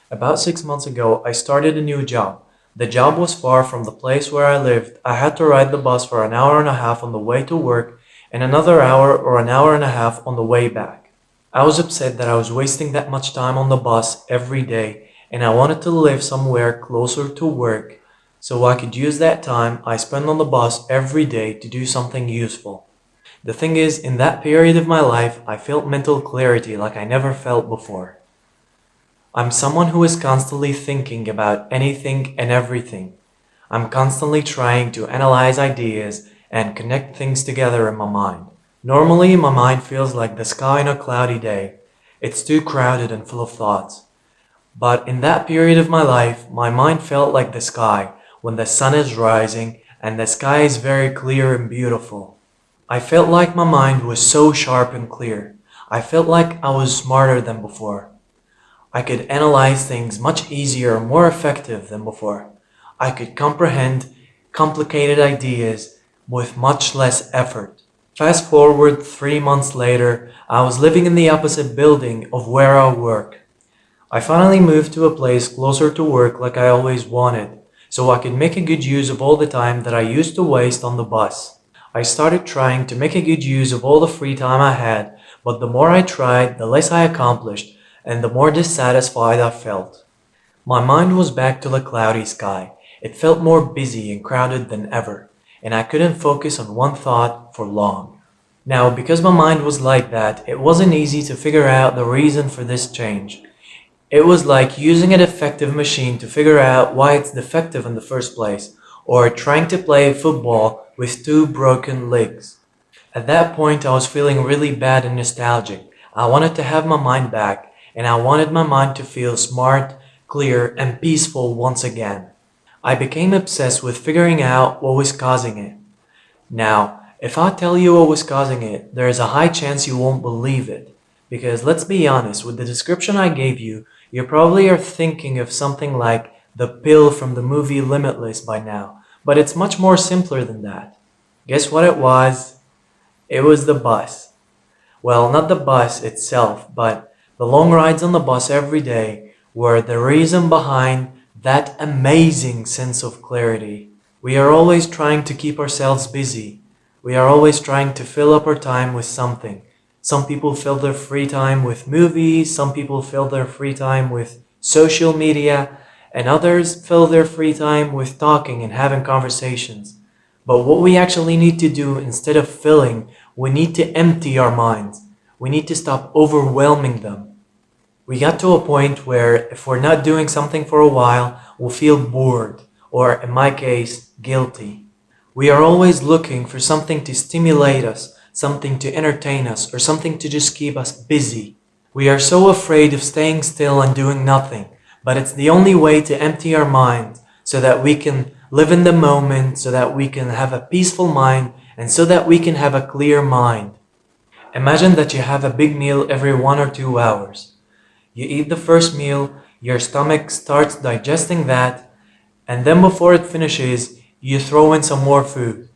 About 6 months ago, I started a new job. The job was far from the place where I lived. I had to ride the bus for an hour and a half on the way to work and another hour or an hour and a half on the way back. I was upset that I was wasting that much time on the bus every day, and I wanted to live somewhere closer to work so I could use that time I spend on the bus every day to do something useful. The thing is, in that period of my life, I felt mental clarity like I never felt before. I'm someone who is constantly thinking about anything and everything. I'm constantly trying to analyze ideas and connect things together in my mind. Normally, my mind feels like the sky on a cloudy day. It's too crowded and full of thoughts. But in that period of my life, my mind felt like the sky when the sun is rising and the sky is very clear and beautiful. I felt like my mind was so sharp and clear. I felt like I was smarter than before. I could analyze things much easier and more effective than before. I could comprehend complicated ideas with much less effort. Fast forward 3 months later, I was living in the opposite building of where I work. I finally moved to a place closer to work like I always wanted, so I could make a good use of all the time that I used to waste on the bus. I started trying to make a good use of all the free time I had, but the more I tried, the less I accomplished, and the more dissatisfied I felt. My mind was back to the cloudy sky. It felt more busy and crowded than ever, and I couldn't focus on one thought for long. Now, because my mind was like that, it wasn't easy to figure out the reason for this change. It was like using a defective machine to figure out why it's defective in the first place, or trying to play football with two broken legs. At that point, I was feeling really bad and nostalgic. I wanted to have my mind back, and I wanted my mind to feel smart, clear, and peaceful once again. I became obsessed with figuring out what was causing it. Now, if I tell you what was causing it, there is a high chance you won't believe it. Because let's be honest, with the description I gave you, you probably are thinking of something like the pill from the movie Limitless by now. But it's much more simpler than that. Guess what it was? It was the bus. Well, not the bus itself, but the long rides on the bus every day were the reason behind that amazing sense of clarity. We are always trying to keep ourselves busy. We are always trying to fill up our time with something. Some people fill their free time with movies, some people fill their free time with social media, and others fill their free time with talking and having conversations. But what we actually need to do instead of filling, we need to empty our minds. We need to stop overwhelming them. We got to a point where if we're not doing something for a while, we'll feel bored, or in my case, guilty. We are always looking for something to stimulate us, something to entertain us, or something to just keep us busy. We are so afraid of staying still and doing nothing, but it's the only way to empty our minds so that we can live in the moment, so that we can have a peaceful mind, and so that we can have a clear mind. Imagine that you have a big meal every 1 or 2 hours. You eat the first meal, your stomach starts digesting that, and then before it finishes, you throw in some more food.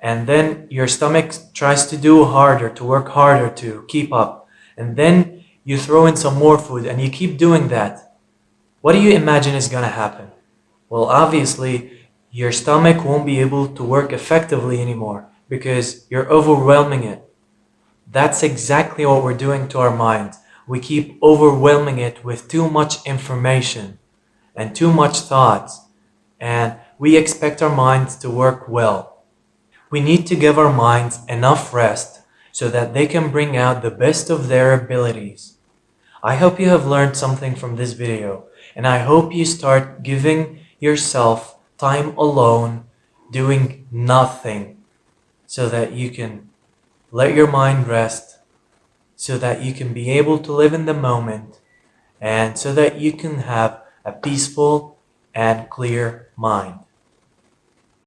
And then your stomach tries to do harder, to work harder to keep up. And then you throw in some more food and you keep doing that. What do you imagine is gonna happen? Well, obviously, your stomach won't be able to work effectively anymore because you're overwhelming it. That's exactly what we're doing to our minds. We keep overwhelming it with too much information and too much thoughts, and we expect our minds to work well. We need to give our minds enough rest so that they can bring out the best of their abilities. I hope you have learned something from this video, and I hope you start giving yourself time alone, doing nothing, so that you can let your mind rest, so that you can be able to live in the moment, and so that you can have a peaceful and clear mind.